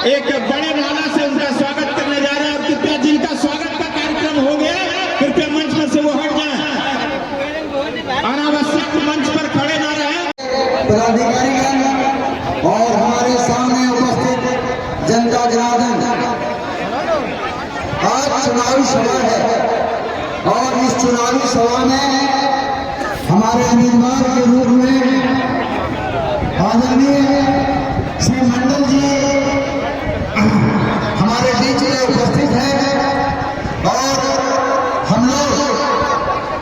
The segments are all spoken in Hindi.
एक बड़े नारा से उनका स्वागत करने जा रहे हैं। और कृपया जिनका स्वागत का कार्यक्रम हो गया कृपया मंच पर से वो हट जाए, अनावश्यक मंच पर खड़े ना रहे। पदाधिकारीगण और हमारे सामने उपस्थित जनता जनार्दन, आज चुनावी सभा है और इस चुनावी सभा में हमारे उम्मीदवार के रूप में आदरणीय श्री मंडल जी हमारे बीच में उपस्थित हैं और हम लोग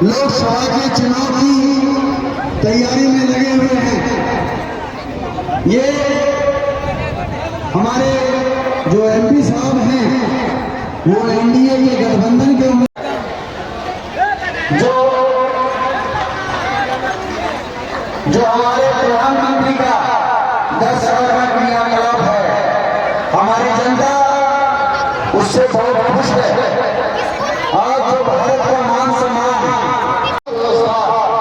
लोकसभा के चुनाव की तैयारी में लगे हुए हैं। ये हमारे जो एमपी साहब हैं वो एनडीए के गठबंधन के जो हमारे प्रधानमंत्री का 10 साल का क्रियाकलाप है, हमारी जनता उससे बहुत खुश है। आज जो भारत का मान सम्मान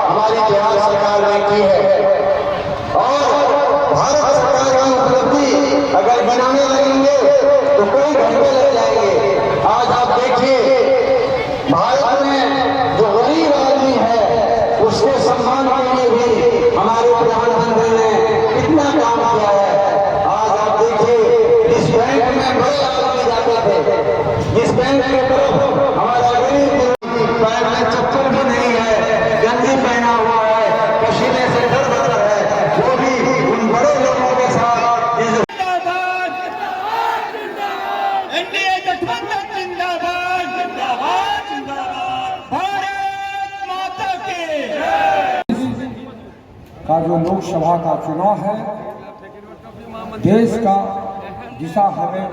हमारी बिहार सरकार ने की है और भारत सरकार की उपलब्धि अगर बनाने लगेंगे तो कई घंटे लग जाएंगे। आज आप देखिए भारत में जो गरीब आदमी है उसके सम्मान के लिए भी हमारे प्रधानमंत्री ने कितना काम किया है। आज आप देखिए इस बैंक में बड़े आदमी जाते थे, इस बैंक के तरफ हमारा गरीब पैर में चप्पल भी नहीं है, गंजी पहना हुआ है, पसीने से दर है, वो भी उन बड़े लोगों के साथ एनडीए गठबंधन जिंदाबाद, जिंदाबाद, जिंदाबाद, भारत माता की का जो लोकसभा का चुनाव है, देश का दिशा हमें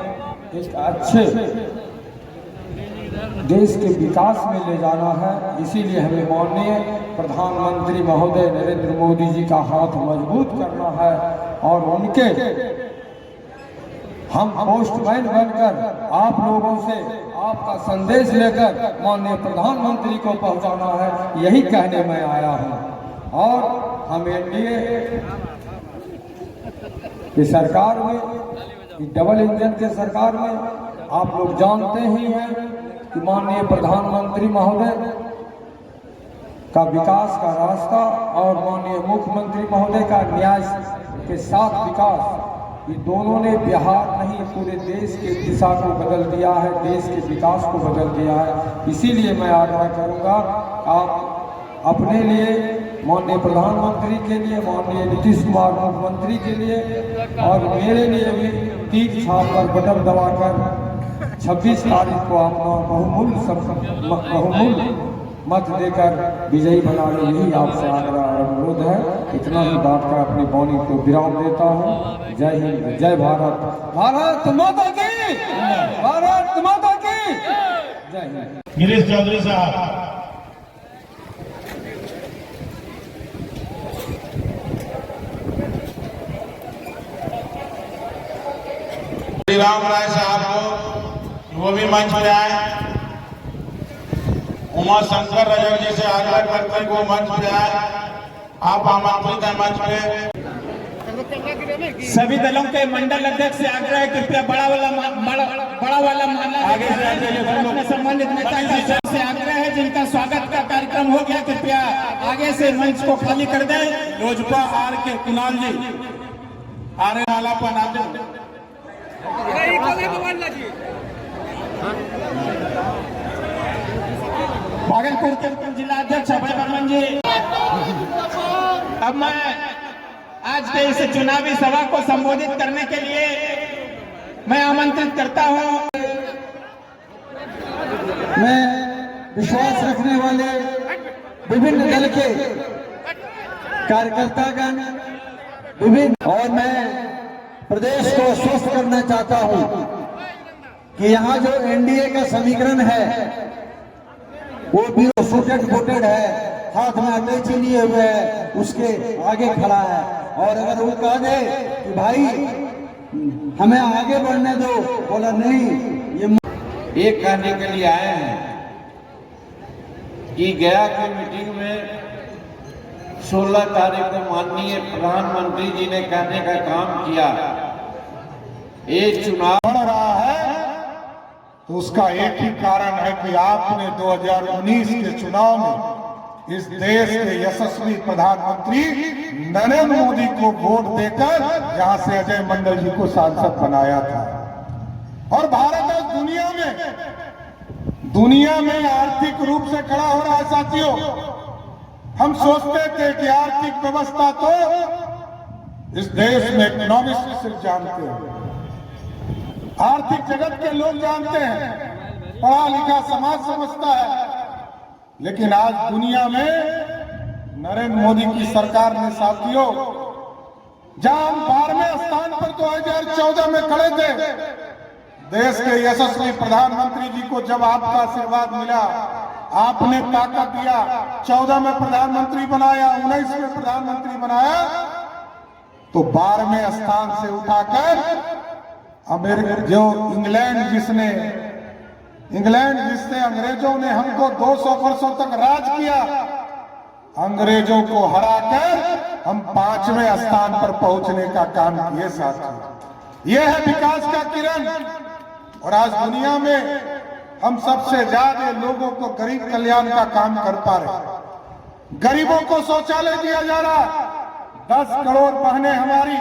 एक अच्छे देश के विकास में ले जाना है। इसीलिए हमें माननीय प्रधानमंत्री महोदय नरेंद्र मोदी जी का हाथ मजबूत करना है और उनके हम पोस्टमैन बनकर आप लोगों से आपका संदेश लेकर माननीय प्रधानमंत्री को पहुंचाना है, यही कहने में आया हूं। और हम एनडीए की सरकार में, डबल इंजन के सरकार में आप लोग जानते ही हैं कि माननीय प्रधानमंत्री महोदय का विकास का रास्ता और माननीय मुख्यमंत्री महोदय का न्याय के साथ विकास, ये दोनों ने बिहार नहीं पूरे देश की दिशा को बदल दिया है, देश के विकास को बदल दिया है। इसीलिए मैं आग्रह करूंगा आप अपने लिए, माननीय प्रधानमंत्री के लिए, माननीय नीतीश कुमार मुख्यमंत्री के लिए और मेरे लिए भी तीर छाप पर बटन दबाकर 26 तारीख को अपना बहुमूल्य मत देकर विजयी बना ले, यही आपसे आग्रह और अनुरोध है। इतना ही बात कर अपनी वाणी को विराम देता हूँ। जय हिंद, जय भारत, भारत माता की, भारत माता की जय हिंद। गिरीश चौधरी साहब। राम राय साहब को वो भी मंच पे आए। उमा शंकर रजक जी से आग्रह करते हैं वो मंच पे आए। आप आमंत्रित हैं मंच पे। सभी दलों के मंडल अध्यक्ष से आग्रह है कृपया बड़ा वाला माला आगे से संबंधित नेता से आग्रह है जिनका स्वागत का कार्यक्रम हो गया कृपया आगे से मंच को खाली कर दें। रोजपा आर के कुणाल जी आ रहे नाला पर नाते भागलपुर के जिला अध्यक्ष अभय बर्मन जी। अब मैं आज के इस चुनावी सभा को संबोधित करने के लिए मैं आमंत्रित करता हूं। मैं विश्वास रखने वाले विभिन्न दल के कार्यकर्तागण विभिन्न, और मैं प्रदेश को स्वस्थ करना चाहता हूं कि यहाँ जो एनडीए का समीकरण है वो भी सूटेड फूटेड है, हाथ में अटैची लिए हुए है, उसके आगे खड़ा है। और अगर वो कह दे कि भाई हमें आगे बढ़ने दो, बोला नहीं। ये कहने के लिए आए हैं कि गया की मीटिंग में 16 तारीख को माननीय प्रधानमंत्री जी ने कहने का काम किया, ये चुनाव तो उसका एक ही कारण है कि आपने 2019 के चुनाव में इस देश के यशस्वी प्रधानमंत्री नरेंद्र मोदी को वोट देकर यहां से अजय मंडल जी को सांसद बनाया था। और भारत आज दुनिया में आर्थिक रूप से खड़ा हो रहा है। साथियों, हम सोचते थे कि आर्थिक व्यवस्था तो इस देश में इकोनॉमिस्ट सिर्फ जानते हैं, आर्थिक जगत के लोग जानते हैं, पढ़ा लिखा समाज समझता है। लेकिन आज दुनिया में नरेंद्र मोदी की सरकार ने साथियों, जहां हम 12वें स्थान पर 2014 में खड़े थे, देश के यशस्वी प्रधानमंत्री जी को जब आपका आशीर्वाद मिला, आपने ताकत दिया, 14 में प्रधानमंत्री बनाया, 19 में प्रधानमंत्री बनाया, तो 12वें स्थान से उठाकर अमेरिका जो इंग्लैंड जिससे अंग्रेजों ने हमको 200 वर्षों तक राज किया, अंग्रेजों को हराकर हम 5वें स्थान पर पहुंचने का काम किए। साथियों, यह है विकास का किरण। और आज दुनिया में हम सबसे ज्यादा लोगों को गरीब कल्याण का काम कर पा रहे। गरीबों को शौचालय दिया जा रहा, 10 करोड़ बहनें हमारी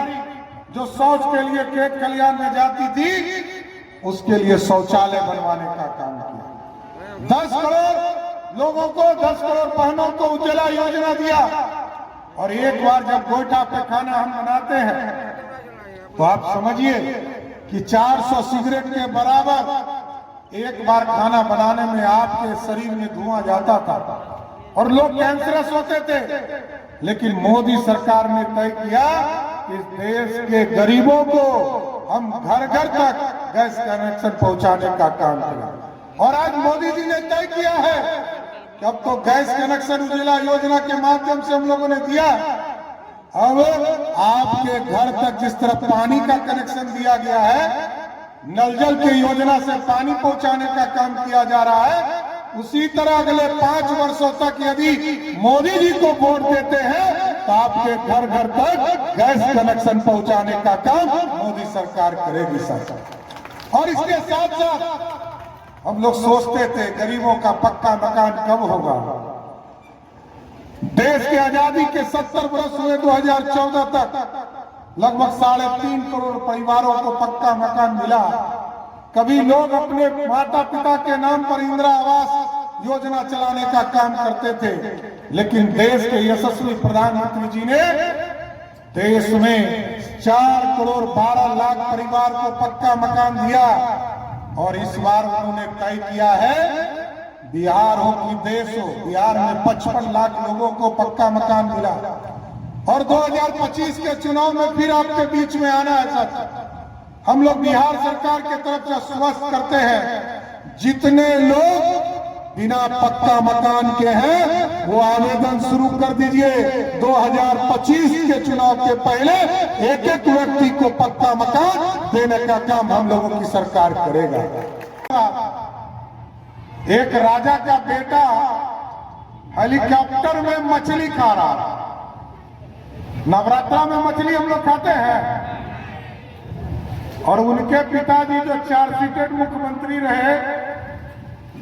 जो शौच के लिए खेत खलियान में जाती थी, उसके लिए शौचालय बनवाने का काम किया। 10 करोड़ लोगों को, 10 करोड़ बहनों को उज्ज्वला योजना दिया। और एक बार जब गोईठा पे खाना हम बनाते हैं तो आप समझिए कि 400 सिगरेट के बराबर एक बार खाना बनाने में आपके शरीर में धुआं जाता था और लोग कैंसरस होते थे। लेकिन मोदी सरकार ने तय किया कि इस देश के गरीबों को हम घर घर तक गैस कनेक्शन पहुंचाने का काम करें। और आज मोदी जी ने तय किया है कि अब तो गैस कनेक्शन उज्ज्वला योजना के माध्यम से हम लोगों ने दिया, अब आपके घर तक जिस तरह पानी का कनेक्शन दिया गया है, नल जल की योजना से पानी पहुंचाने का काम किया जा रहा है, उसी तरह अगले 5 वर्षों तक यदि मोदी जी को वोट देते हैं तो आपके घर घर तक गैस कनेक्शन पहुंचाने का काम मोदी सरकार करेगी। सरकार और इसके साथ साथ हम लोग सोचते थे गरीबों का पक्का मकान कब होगा। देश की आजादी के 70 वर्ष हुए 2014 तक लगभग 3.5 करोड़ परिवारों को पक्का मकान मिला। कभी लोग अपने माता पिता के नाम पर इंदिरा आवास योजना चलाने का काम करते थे, लेकिन देश के यशस्वी प्रधानमंत्री जी ने देश में 4 करोड़ 12 लाख परिवार को पक्का मकान दिया। और इस बार उन्होंने तय किया है, बिहार हो कि देश हो, बिहार में 55 लाख लोगों को पक्का मकान मिला। और 2025 के चुनाव में फिर आपके बीच में आना है। सर, हम लोग बिहार सरकार की तरफ से आश्वस्त करते हैं, जितने लोग बिना पक्का मकान के हैं वो आवेदन शुरू कर दीजिए। 2025 के चुनाव के पहले एक एक व्यक्ति को पक्का मकान देने का काम हम लोगों की सरकार करेगा। एक राजा का बेटा हेलीकॉप्टर में मछली खा रहा। नवरात्रा में मछली हम लोग खाते हैं, और उनके पिताजी जो 4 सीटेड मुख्यमंत्री रहे,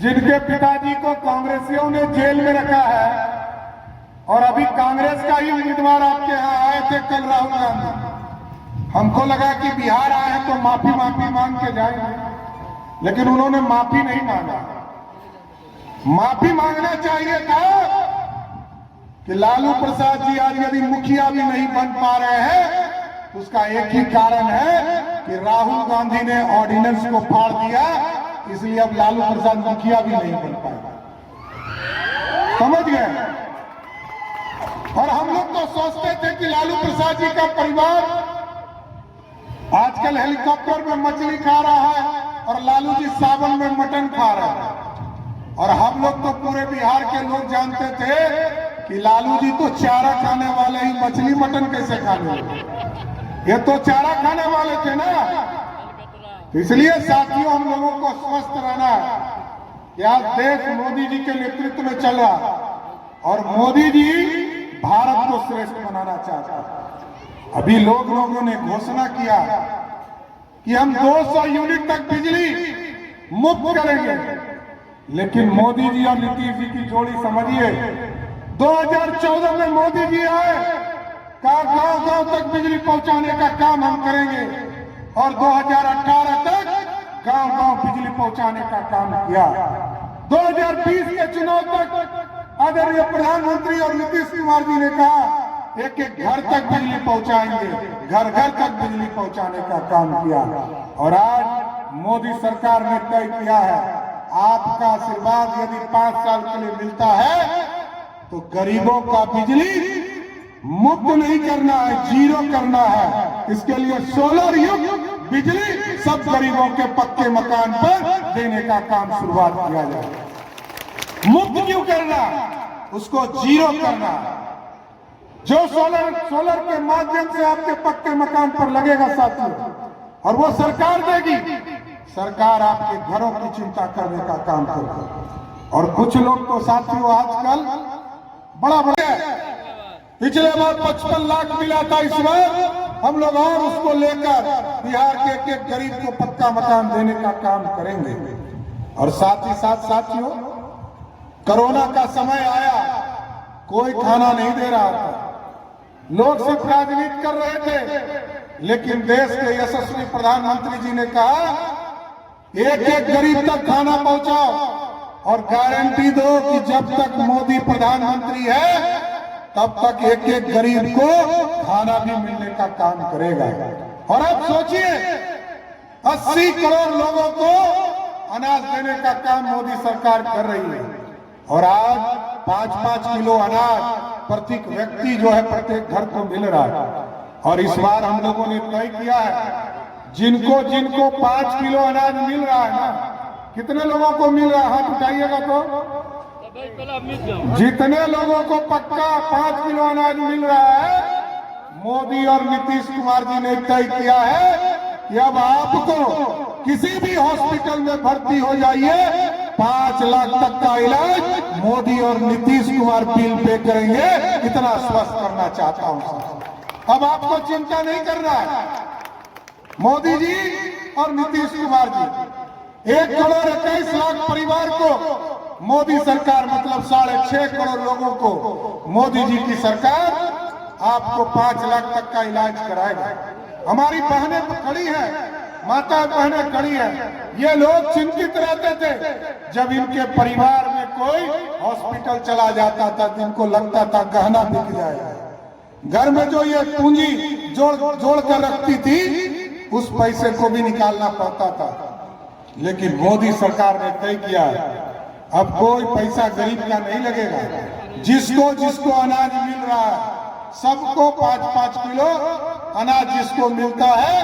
जिनके पिताजी को कांग्रेसियों ने जेल में रखा है, और अभी कांग्रेस का ही उम्मीदवार आपके यहाँ आए थे कल, राहुल गांधी। हमको लगा कि बिहार आए हैं तो माफी मांग के जाएंगे, लेकिन उन्होंने माफी नहीं मांगा। माफी मांगना चाहिए था कि लालू प्रसाद जी आज यदि मुखिया भी नहीं बन पा रहे हैं, उसका एक ही कारण है कि राहुल गांधी ने ऑर्डिनेंस को फाड़ दिया, इसलिए अब लालू प्रसाद मुखिया भी नहीं बन पाएगा। समझ गए? और हम लोग तो सोचते थे कि लालू प्रसाद जी का परिवार आजकल हेलीकॉप्टर में मछली खा रहा है और लालू जी सावन में मटन खा रहा है। और हम लोग तो पूरे बिहार के लोग जानते थे कि लालू जी तो चारा खाने वाले ही, मछली मटन कैसे खाने वाले, ये तो चारा खाने वाले थे ना। इसलिए साथियों, हम लोगों को स्वस्थ रहना है कि आज देश मोदी जी के नेतृत्व में चल रहा, और मोदी जी भारत को श्रेष्ठ बनाना चाहता है। अभी लोगों ने घोषणा किया कि हम 200 यूनिट तक बिजली मुफ्त करेंगे। लेकिन मोदी जी और नीतीश जी की जोड़ी समझिए, 2014 में मोदी जी आए, कहा गांव गांव तक बिजली पहुंचाने का काम हम करेंगे, और 2018 तक गांव गांव बिजली पहुंचाने का काम किया। 2020 के चुनाव तक आदरणीय प्रधानमंत्री और नीतीश कुमार जी ने कहा एक एक घर तक बिजली पहुंचाएंगे, घर घर तक बिजली पहुंचाने का काम किया। और आज मोदी सरकार ने तय किया है, आपका आशीर्वाद यदि 5 साल के लिए मिलता है तो गरीबों का बिजली मुफ्त नहीं करना है, जीरो करना है। इसके लिए सोलर युक्त बिजली सब गरीबों के पक्के मकान पर देने का काम शुरुआत किया जाए। मुफ्त क्यों करना, उसको जीरो करना। जो सोलर के माध्यम से आपके पक्के मकान पर लगेगा साथियों, और वो सरकार देगी, सरकार आपके घरों की चिंता करने का काम करेगी। और कुछ लोग तो साथियों आजकल बड़ा पिछले बार 55 लाख मिला था, इस बार हम लोग और उसको लेकर बिहार के एक एक गरीब को पक्का मकान देने का काम करेंगे। और साथ ही साथ साथियों, कोरोना का समय आया, कोई खाना नहीं दे रहा था, लोग सिर्फ राजनीति कर रहे थे। लेकिन देश के यशस्वी प्रधानमंत्री जी ने कहा एक एक गरीब तक खाना पहुंचाओ, और गारंटी दो कि जब तक मोदी प्रधानमंत्री है तब तक एक एक गरीब को खाना भी मिलने का काम करेगा। और अब सोचिए, 80 करोड़ लोगों को अनाज देने का काम मोदी सरकार कर रही है। और आज 5-5 किलो अनाज प्रत्येक व्यक्ति जो है प्रत्येक घर को मिल रहा है। और इस बार हम लोगों ने तय किया है, जिनको जिनको 5 किलो अनाज मिल रहा है ना, कितने लोगों को मिल रहा है, हाथ उठाइएगा तो। जितने लोगों को पक्का 5 किलो अनाज मिल रहा है, मोदी और नीतीश कुमार जी ने तय किया है कि अब आपको किसी भी हॉस्पिटल में भर्ती हो जाइए, 5 लाख तक का इलाज मोदी और नीतीश कुमार बिल पे करेंगे। इतना स्वस्थ करना चाहता हूं। अब आपको चिंता नहीं करना है। मोदी जी और नीतीश कुमार जी 1 करोड़ 21 लाख परिवार को मोदी सरकार, मतलब 6.5 करोड़ लोगों को मोदी जी की सरकार आपको 5 लाख तक का इलाज कराएगा। हमारी बहनें खड़ी हैं, माता बहनें खड़ी हैं, ये लोग चिंतित रहते थे जब इनके परिवार में कोई हॉस्पिटल चला जाता था तो इनको लगता था गहना बिक जाएगा। घर में जो ये पूंजी जोड़ कर रखती थी, उस पैसे को भी निकालना पड़ता था। लेकिन मोदी सरकार ने तय किया, अब कोई पैसा गरीब का नहीं लगेगा। जिसको अनाज मिल रहा है, सबको 5-5 किलो अनाज जिसको मिलता है,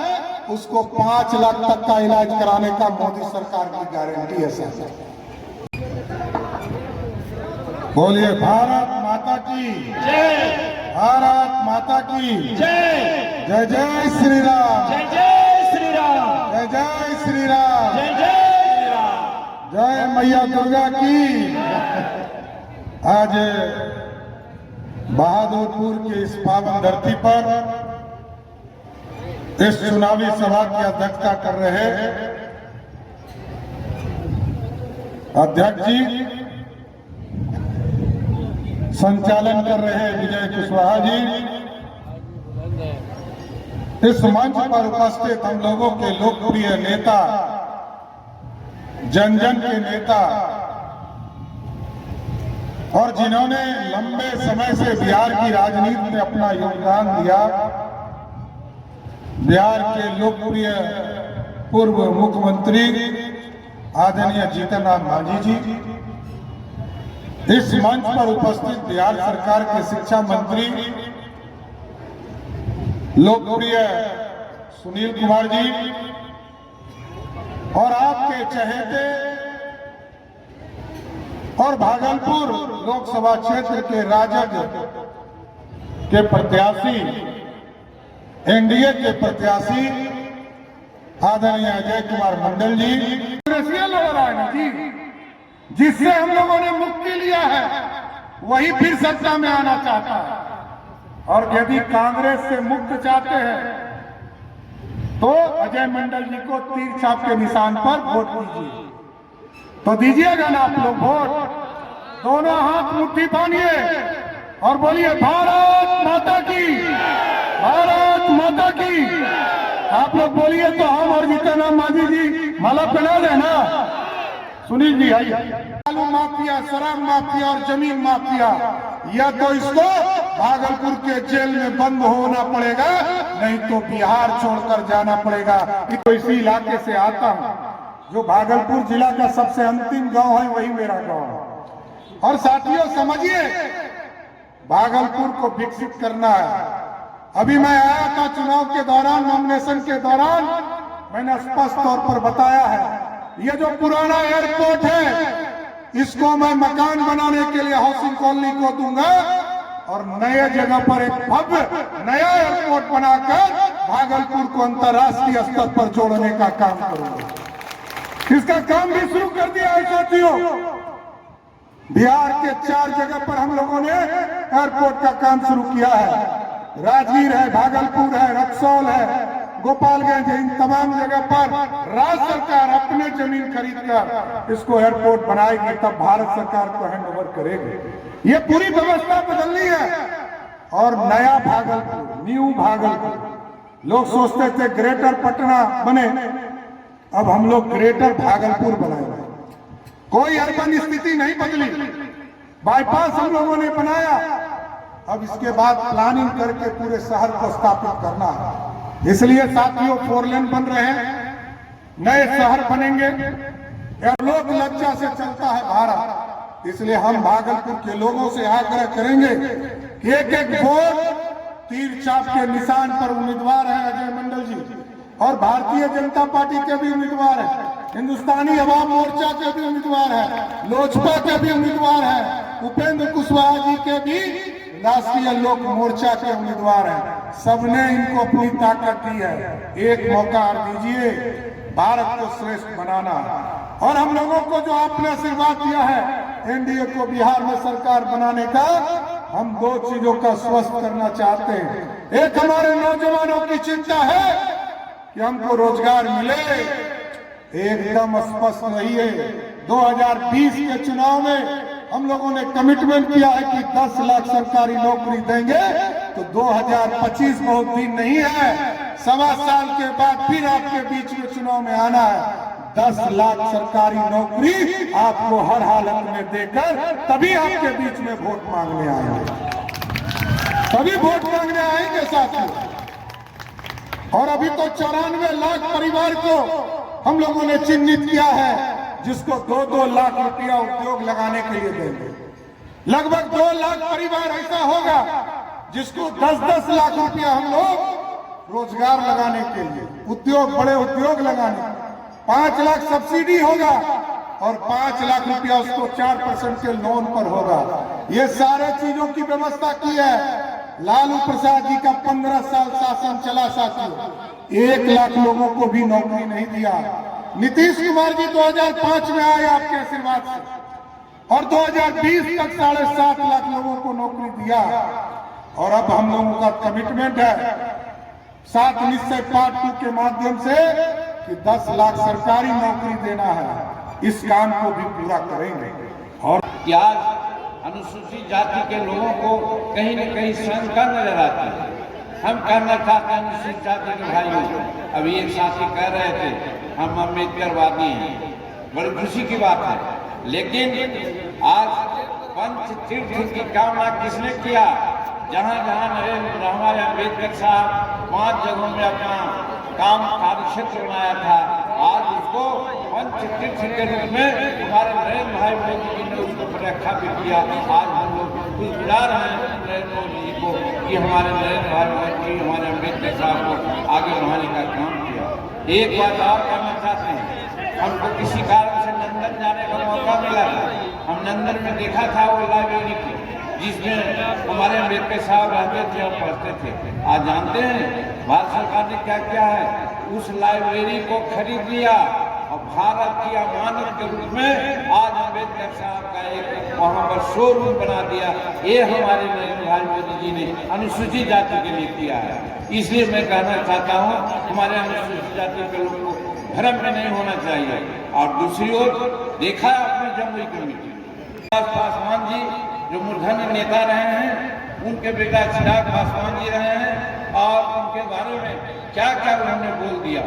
उसको 5 लाख तक का इलाज कराने का मोदी सरकार की गारंटी है। सर बोलिए भारत माता की जय, भारत माता की जय, जय जय श्री राम, जय जय श्री राम, जय जय श्री राम, जय जय श्री राम, जय मैया दुर्गा की। आज बहादुरपुर की इस पावन धरती पर इस चुनावी सभा की अध्यक्षता कर रहे अध्यक्ष जी, संचालन कर रहे विजय कुशवाहा जी, इस मंच पर उपस्थित हम लोगों के लोकप्रिय नेता, जन जन के नेता, और जिन्होंने लंबे समय से बिहार की राजनीति में अपना योगदान दिया, बिहार के लोकप्रिय पूर्व मुख्यमंत्री आदरणीय जीतन राम मांझी जी, इस मंच पर उपस्थित बिहार सरकार के शिक्षा मंत्री लोकप्रिय सुनील कुमार जी, और आपके चहेते और भागलपुर लोकसभा क्षेत्र के राजद के प्रत्याशी, एनडीए के प्रत्याशी आदरणीय अजय कुमार मंडल जी, लड़ रहा है जी, जिससे हम लोगों ने मुक्ति लिया है, वही फिर सत्ता में आना चाहता है। और यदि कांग्रेस से मुक्त चाहते हैं तो अजय मंडल जी को तीर छाप के निशान पर वोट दीजिए। तो दीजिएगा ना आप लोग वोट। दोनों हाथ मुट्ठी बांधिए और बोलिए भारत माता की, भारत माता की। आप लोग बोलिए तो हम और जितना मांझी जी माला पहना देना। सुनील जी आइए। बालू माफिया, शराब माफिया और जमीन माफिया, या तो इसको भागलपुर के जेल में बंद होना पड़ेगा, नहीं तो बिहार छोड़कर जाना पड़ेगा। तो इसी इलाके से आता हूँ, जो भागलपुर जिला का सबसे अंतिम गांव है वही मेरा गांव है। और साथियों समझिए, भागलपुर को विकसित करना है। अभी मैं आया था चुनाव के दौरान, नॉमिनेशन के दौरान मैंने स्पष्ट तौर पर बताया है, ये जो पुराना एयरपोर्ट है इसको मैं मकान बनाने के लिए हाउसिंग कॉलोनी को दूंगा और नए जगह पर एक भव्य नया एयरपोर्ट बनाकर भागलपुर को अंतर्राष्ट्रीय स्तर पर जोड़ने का काम करूंगा। इसका काम भी शुरू कर दिया है साथियों। बिहार के 4 जगह पर हम लोगों ने एयरपोर्ट का काम शुरू किया है। राजगीर है, भागलपुर है, रक्सौल है, गोपालगंज है। इन तमाम जगह पर राज्य सरकार अपने जमीन खरीद कर इसको एयरपोर्ट बनाएगी, तब भारत सरकार को हैंड ओवर करेगी। ये पूरी व्यवस्था बदलनी है। और नया भागलपुर, न्यू भागलपुर, लोग सोचते थे ग्रेटर पटना बने, अब हम लोग ग्रेटर भागलपुर बनाएंगे। कोई अर्बन स्थिति नहीं बदली। बाईपास हम लोगों ने बनाया, अब इसके बाद प्लानिंग करके पूरे शहर को स्थापित करना है। इसलिए साथियों 4 लेन बन रहे हैं, नए शहर बनेंगे। लोक लज्जा से चलता है भारत, इसलिए हम भागलपुर के लोगों से आग्रह करेंगे कि एक वोट तीर छाप के निशान पर उम्मीदवार है अजय मंडल जी, और भारतीय जनता पार्टी के भी उम्मीदवार है, हिंदुस्तानी अवाम मोर्चा के भी उम्मीदवार है, लोजपा के भी उम्मीदवार है, उपेंद्र कुशवाहा जी के भी राष्ट्रीय लोक मोर्चा के उम्मीदवार हैं। सबने इनको अपनी ताकत दी है। एक मौका और दीजिए, भारत को श्रेष्ठ बनाना। और हम लोगों को जो आपने आशीर्वाद दिया है एनडीए को बिहार में सरकार बनाने का, हम 2 चीजों का स्वस्थ करना चाहते हैं। एक, हमारे नौजवानों की चिंता है कि हमको रोजगार मिले। एकदम स्पष्ट नहीं है। 2020 के चुनाव में हम लोगों ने कमिटमेंट किया है कि 10 लाख सरकारी नौकरी देंगे, तो 2025 बहुत दिन नहीं है, 1.25 साल के बाद फिर आपके बीच में चुनाव में आना है। 10 लाख सरकारी नौकरी आपको हर हालत में देकर तभी आपके बीच में वोट मांगने आएंगे, तभी वोट मांगने आएंगे साथियों। और अभी तो 94 लाख परिवार को हम लोगों ने चिन्हित किया है, जिसको 2-2 लाख रुपया उद्योग लगाने के लिए देंगे। लगभग 2 लाख परिवार ऐसा होगा जिसको 10-10 लाख रुपया हम लोग रोजगार लगाने के लिए, उद्योग, बड़े उद्योग लगाने। 5 लाख सब्सिडी होगा और 5 लाख रुपया उसको 4% के लोन पर होगा। ये सारे चीजों की व्यवस्था की है। लालू प्रसाद जी का 15 साल शासन चला साथियों, 1 लाख लोगों को भी नौकरी नहीं दिया। नीतीश कुमार जी 2005 में आए आपके आशीर्वाद से, और 2020 तक 7.5 लाख लोगों को नौकरी दिया। और अब हम लोगों का कमिटमेंट है 7 निश्चय पार्ट 2 के माध्यम से कि 10 लाख सरकारी नौकरी देना है। इस काम को भी पूरा करेंगे। और आज अनुसूचित जाति के लोगों को कहीं न कहीं शंका नजर आती है। हम कहना चाहते हैं अनुसूचित जाति के भाइयों, अभी एक साथी कह रहे थे हम अम्बेडकरवादी हैं, बड़ी खुशी की बात है। लेकिन आज पंच तीर्थ की कामना किसने किया? जहाँ जहाँ हमारे अम्बेडकर साहब 5 जगहों में अपना काम कार्य क्षेत्र बनाया था, आज उसको पंच तीर्थ के रूप में हमारे नरेंद्र भाई मोदी जी ने उसको रखा भी किया। आज हम लोग बुला रहे हैं नरेंद्र मोदी जी को कि हमारे नरेंद्र भाई मोदी जी हमारे अम्बेडकर साहब को आगे बढ़ाने का काम किया। एक बात और कहना चाहते हैं, हमको किसी कारण से लंदन जाने का मौका मिला था। हम लंदन में देखा था वो लाइब्रेरी की जिसमें हमारे अम्बेडकर साहब रहते थे और पढ़ते थे। आज जानते हैं भारत सरकार ने क्या किया है, उस लाइब्रेरी को खरीद लिया और भारत की अमानत के रूप में आज अम्बेडकर साहब का एक वहाँ पर शोरूम बना दिया। ये हमारे नरेंद्र भाई मोदी जी ने अनुसूचित जाति के लिए किया है। इसलिए मैं कहना चाहता हूँ हमारे अनुसूचित जाति के लोगों को भ्रम में नहीं होना चाहिए। और दूसरी ओर देखा है आपने जमुई कमेटी। पासवान जी जो मूर्धन्य नेता रहे हैं, उनके बेटा चिराग पासवान जी रहे हैं और उनके बारे में क्या क्या उन्होंने बोल दिया।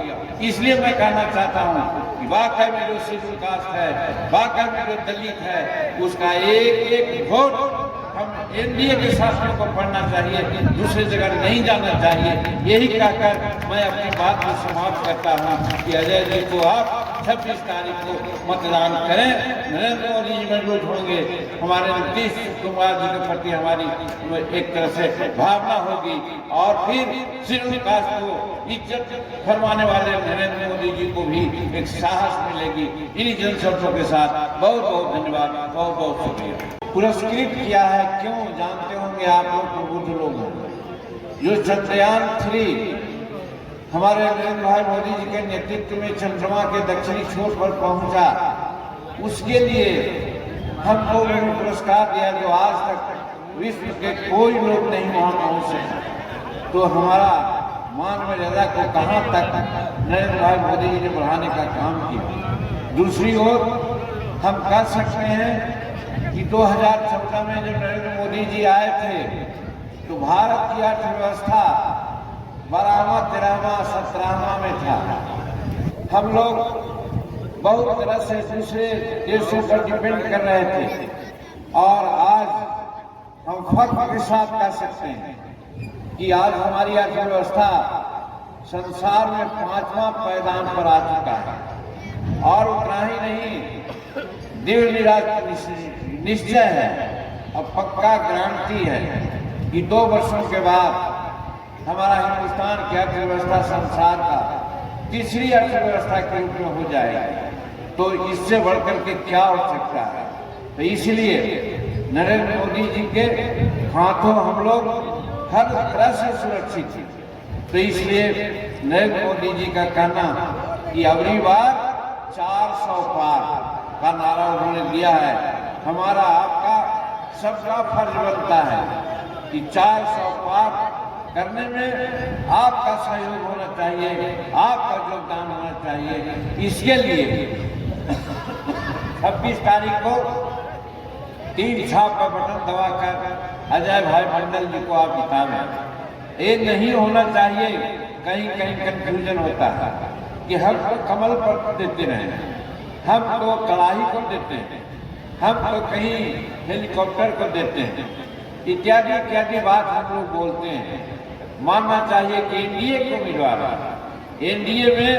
इसलिए मैं कहना चाहता हूँ कि वाकई में जो शेड्यूल कास्ट है, वाकई में जो दलित है, उसका एक एक वोट हम एनडीए के शासकों को पढ़ना चाहिए, दूसरी जगह नहीं जाना चाहिए। यही कहकर मैं अपनी बात को समाप्त करता हूँ कि अजय जी को आप 26 तारीख को मतदान करें। नरेंद्र मोदी जी मजबूत होंगे, हमारे नीतीश कुमार जी के प्रति हमारी एक तरह से भावना होगी और फिर शेड्यूल कास्ट को इज्जत फरमाने वाले नरेंद्र मोदी जी को भी एक साहस मिलेगी। इन्हीं जनशब्दों के साथ बहुत बहुत धन्यवाद, बहुत बहुत शुक्रिया। पुरस्कृत किया है क्यों, जानते होंगे आप लोग, बुद्ध लोग जो चंद्रयान 3 हमारे नरेंद्र भाई मोदी जी के नेतृत्व में चंद्रमा के दक्षिणी छोर पर पहुंचा, उसके लिए हम लोगों ने पुरस्कार दिया जो आज तक विश्व के कोई लोग नहीं वहां पहुंच सके। तो हमारा मान मर्यादा को कहां तक नरेंद्र भाई मोदी जी ने बढ़ाने का काम किया। दूसरी ओर हम कह सकते हैं कि 2014 में जब नरेंद्र मोदी जी आए थे तो भारत की अर्थव्यवस्था 12वां 13वां 17वां में था। हम लोग बहुत तरह से दूसरे देशों पर डिपेंड कर रहे थे और आज हम फख्र के साथ कह सकते हैं कि आज हमारी अर्थव्यवस्था संसार में 5वां पायदान पर आ चुका है। और उतना ही नहीं, दृढ़ निश्चय है और पक्का गारंटी है कि 2 वर्षों के बाद हमारा हिंदुस्तान की अर्थव्यवस्था संसार का तीसरी अर्थव्यवस्था के रूप में हो जाएगी। तो इससे बढ़कर के क्या हो सकता है। तो इसलिए नरेंद्र मोदी जी के हाथों हम लोग हर तरह से सुरक्षित हैं। तो इसलिए नरेंद्र मोदी जी का कहना कि अगली बार 400 पार का नारा उन्होंने दिया है, हमारा आपका सबका फर्ज बनता है कि 400 पार करने में आपका सहयोग होना चाहिए, आपका योगदान होना चाहिए। इसके लिए 26 तारीख को 3 छाप का बटन दबाकर अजय भाई मंडल जी को आप जिताएं। ये नहीं होना चाहिए, कहीं कहीं कंफ्यूजन होता है कि हम तो कमल पर देते रहे, हम तो कड़ाही को देते हैं, हम तो कहीं हेलीकॉप्टर को देते हैं, इत्यादि इत्यादि बात हम लोग बोलते हैं। मानना चाहिए कि एनडीए को उम्मीदवार है। एनडीए में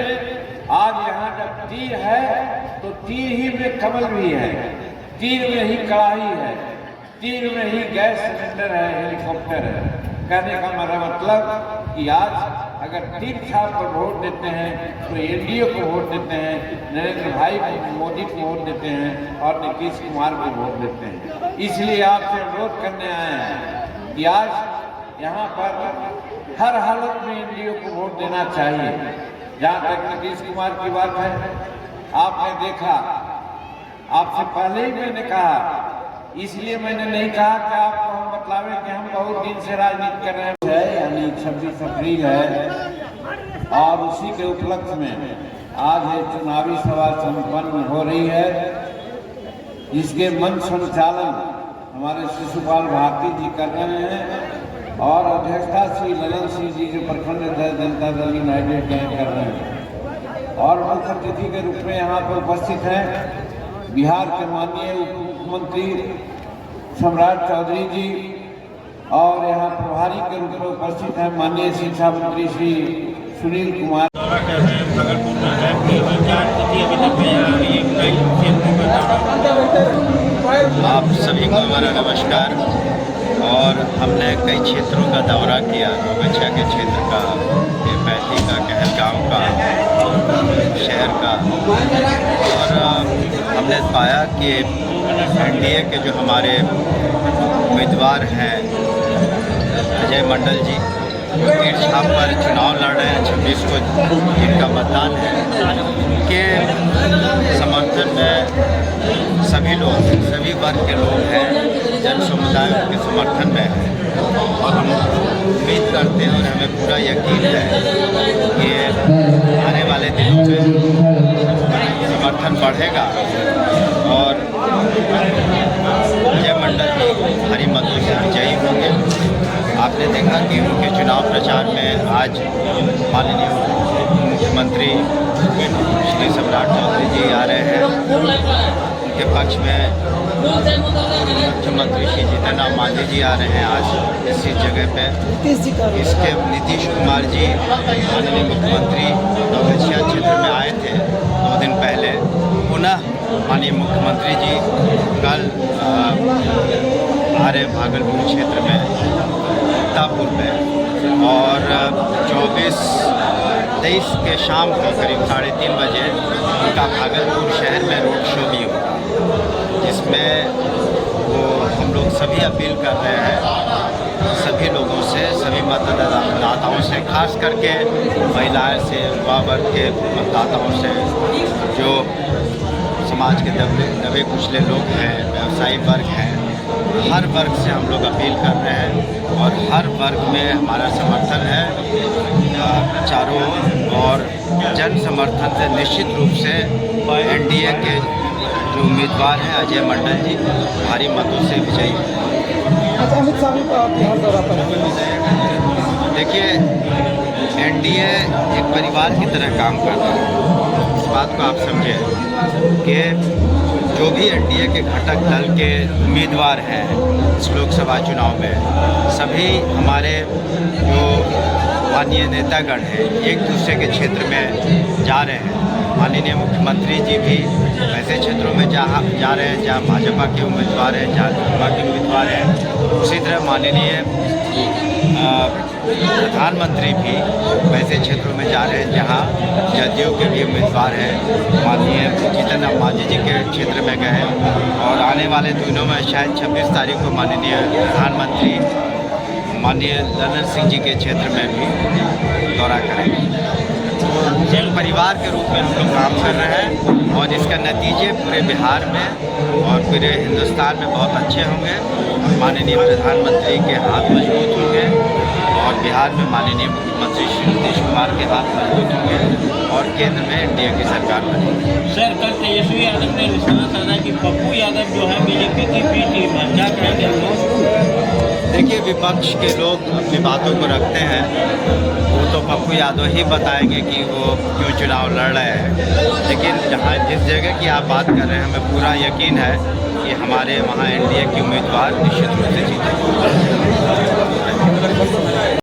आज यहाँ जब तीर है तो तीर ही में कमल भी है, तीर में ही कड़ाही है, तीर में ही गैस सिलेंडर है, हेलीकॉप्टर है। कहने का मेरा मतलब कि आज अगर तीर छाप पर वोट देते हैं तो एनडीए को वोट देते हैं, नरेंद्र भाई मोदी को वोट देते हैं और नीतीश कुमार को वोट देते हैं। इसलिए आपसे अनुरोध करने आए हैं कि आज यहाँ पर हर हालत में एनडीए को वोट देना चाहिए। जहाँ तक नीतीश कुमार की बात है, आपने देखा, आपसे पहले ही मैंने कहा, इसलिए मैंने नहीं कहा कि आपको हम बतलावे कि हम बहुत दिन से राजनीति कर रहे हैं। यानी 26 अप्रैल है और उसी के उपलक्ष्य में आज ये चुनावी सभा संपन्न हो रही है, जिसके मंच संचालन हमारे शिशुपाल भारती जी कर रहे हैं और अध्यक्षता श्री ललन सिंह जी जो प्रखंड जनता दल यूनाइटेड के कर रहे हैं। और मुख्य अतिथि के रूप में यहाँ पर उपस्थित हैं बिहार के माननीय उप मुख्यमंत्री सम्राट चौधरी जी और यहाँ प्रभारी के रूप में उपस्थित हैं माननीय शिक्षा मंत्री श्री सुनील कुमार। आप सभी को हमारा नमस्कार। और हमने कई क्षेत्रों का दौरा किया, गौगछिया के क्षेत्र का, पैती का, कहलगांव का, शहर का, और हमने पाया कि एनडीए के जो हमारे उम्मीदवार हैं अजय मंडल जी, जो तीर छाप पर चुनाव लड़ रहे हैं, 26 को इनका मतदान है, उनके समर्थन में सभी लोग, सभी वर्ग के लोग हैं, जन समुदाय उनके समर्थन में है। और हम उम्मीद करते हैं और हमें पूरा यकीन है कि आने वाले दिनों में समर्थन बढ़ेगा और अजय मंडल जी भारी मतों से विजयी होंगे। आपने देखा कि उनके चुनाव प्रचार में आज माननीय मुख्यमंत्री श्री सम्राट चौधरी जी आ रहे हैं। उनके पक्ष में मुख्यमंत्री श्री जीतन राम मांझी जी आ रहे हैं आज इसी जगह पे। इसके नीतीश कुमार जी माननीय मुख्यमंत्री नवगछिया क्षेत्र में आए थे 2 दिन पहले। पुनः माननीय मुख्यमंत्री जी कल आ रहे भागलपुर क्षेत्र में मुक्तापुर में और 24-23 के शाम को करीब 3:30 बजे उनका भागलपुर शहर में रोड शो भी होगा, जिसमें वो हम लोग सभी अपील कर रहे हैं सभी लोगों से, सभी मतदाताओं से, खास करके महिलाएं से, युवा वर्ग के मतदाताओं से, जो समाज के दबे कुचले लोग हैं, व्यवसायी वर्ग हैं, हर वर्ग से हम लोग अपील कर रहे हैं और हर वर्ग में हमारा समर्थन है चारों ओर। और जन समर्थन से निश्चित रूप से एनडीए के जो उम्मीदवार हैं अजय मंडल जी भारी मतों से विजयी। अमित शाह बिहार दौरा पर देखिए, एनडीए एक परिवार की तरह काम कर रहा है। इस बात को आप समझें कि जो भी एनडीए के घटक दल के उम्मीदवार हैं इस लोकसभा चुनाव में, सभी हमारे जो माननीय नेतागण हैं एक दूसरे के क्षेत्र में जा रहे हैं। माननीय मुख्यमंत्री जी भी ऐसे क्षेत्रों में जा रहे हैं जहाँ भाजपा के उम्मीदवार हैं, जहाँ भाजपा के उम्मीदवार हैं। उसी तरह माननीय प्रधानमंत्री भी वैसे क्षेत्रों में जा रहे हैं जहां जदयू के भी उम्मीदवार हैं। माननीय जीतन राम मांझी जी के क्षेत्र में गए हैं और आने वाले दिनों में शायद 26 तारीख को माननीय प्रधानमंत्री माननीय ललन सिंह जी के क्षेत्र में भी दौरा करेंगे। एक परिवार के रूप में हम लोग काम कर रहे हैं और इसका नतीजे पूरे बिहार में और पूरे हिंदुस्तान में बहुत अच्छे होंगे। माननीय प्रधानमंत्री के हाथ मजबूत होंगे और बिहार में माननीय मुख्यमंत्री श्री नीतीश कुमार के हाथ मजबूत होंगे और केंद्र में एनडीए की सरकार बनेगी। सर, कल तेजस्वी यादव ने निशाना साधा कि पप्पू यादव जो है बीजेपी की बी टीम है, क्या कहेंगे? देखिए, विपक्ष के लोग अपनी बातों को रखते हैं, वो तो पप्पू यादव ही बताएंगे कि वो क्यों चुनाव लड़ रहे हैं। लेकिन जिस जगह की आप बात कर रहे हैं, हमें पूरा यकीन है कि हमारे वहाँ एनडीए के उम्मीदवार निश्चित रूप से जीतेंगे।